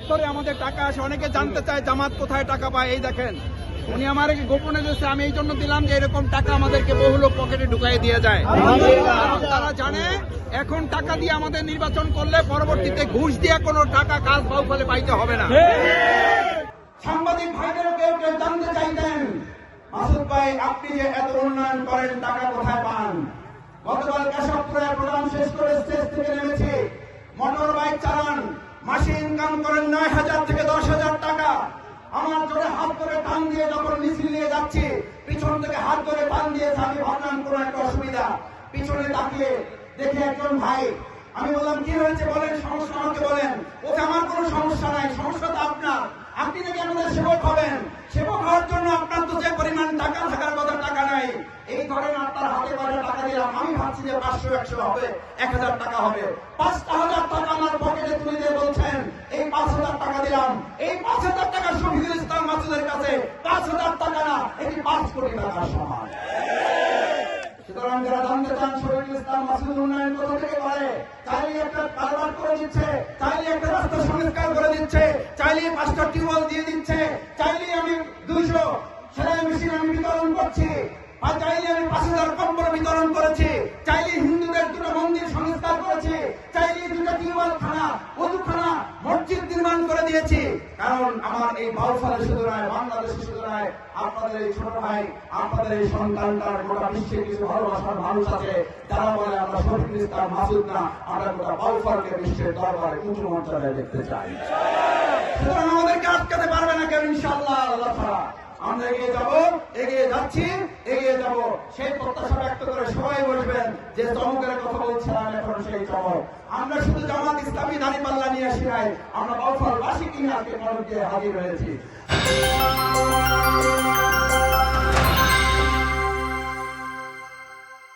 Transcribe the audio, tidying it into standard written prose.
ধরে আমাদের টাকা আসে। অনেকে জানতে চায় জামাত কোথায় টাকা পায়। এই দেখেন, উনি আমাকে গোপনে দিয়েছে, আমি এই জন্য দিলাম যে এরকম টাকা আমাদেরকে বহু লোক পকেটে ঢুকাই দিয়ে যায়। কারণ তারা জানে এখন টাকা দিয়ে আমাদের নির্বাচন করলে পরবর্তীতে ঘুষ দিয়ে কোনো টাকা কাজ বাউফলে পাইতে হবে না। সাংবাদিক ভাইদেরও কেউ কেউ জানতে চাইতেন, মাসুদ ভাই আপনি যে এত উন্নয়ন করেন টাকা কোথায় পান? গতকাল কেশবপুরে প্রোগ্রাম শেষ করে স্টেজ থেকে নেমেছি, মোটর বাইক চালান, মাসে ইনকাম করেন 9,000 থেকে 10,000 টাকা। আমার জোরে হাত করে টান দিয়ে যখন মিছিল নিয়ে যাচ্ছি, পিছন থেকে হাত ধরে টান দিয়েছে। আমি ভাবলাম কোনো একটা অসুবিধা, পিছনে তাকিয়ে দেখে একজন ভাই, আমি বললাম কি হয়েছে বলেন, সমস্যা আমাকে বলেন। ওকে আমার কোনো সমস্যা নাই, সমস্যা তো আপনার, আপনি নাকি আমাদের সেবক হবেন, সেবক হওয়ার জন্য আপনার তো যে পরিমাণ টাকা থাকার কথা টাকা নাই। এই ধরেন আপনার হাতে করে টাকা দিলাম, আমি ভাবছি যে 500-100 হবে, 1,000 টাকা হবে, 5,000 টাকা আমার পকেটে তুলে দিয়ে বলছেন এই 5,000 টাকা দিলাম। এই 5,000 টাকা শহীদুল ইসলাম মাসুদের কাছে 5,000 টাকা না, এটি 5 কোটি টাকার সমান। সুতরাং যারা জানতে চান শহীদুল ইসলাম মাসুদ উন্নয়ন কোথা থেকে করে, চাইলে একটা কারবার করে দিচ্ছে, চাইলে একটা রাস্তা সংস্কার করে দিচ্ছে, চাইলে 5টা টিউবওয়েল দিয়ে দিচ্ছে, চাইলে আমি 200 সেলাই মেশিন আমি বিতরণ করছি, আর চাইলে আমি 5,000 কম্বল বিতরণ করেছি, চাইলে হিন্দুদের 2টা মন্দির সংস্কার করেছি, চাইলে 2টা টিউবওয়েল খানা, ওযুখানা, মসজিদ নির্মাণ করে দিয়েছি। কারণ আমার এই বাউফলে শুধু নয়, বাংলাদেশে শুধু নয়, আপনাদের এই ছোট ভাই, আপনাদের এই সন্তানটার গোটা বিশ্বে কিছু ভালোবাসার মানুষ আছে যারা বলে আমরা শহীদুল ইসলাম মাসুদ না, আমরা গোটা বাউফলকে বিশ্বের দরবারে উঁচু মর্যাদায় দেখতে চাই। সুতরাং আমাদেরকে আটকাতে পারবে না কেউ ইনশাআল্লাহ, আল্লাহ ছাড়া। আমরা এগিয়ে যাব, এগিয়ে যাচ্ছি, এগিয়ে যাব, সেই প্রত্যাশা ব্যক্ত করে সবাই বলবেন যে চমকের কথা বলছিলাম এখন সেই চমক। আমরা শুধু জামাত ইসলামী দাঁড়িপাল্লা নিয়ে আসি নাই, আমরা বাউফলবাসী নিয়ে আজকে মনোযোগ দিয়ে হাজির হয়েছি।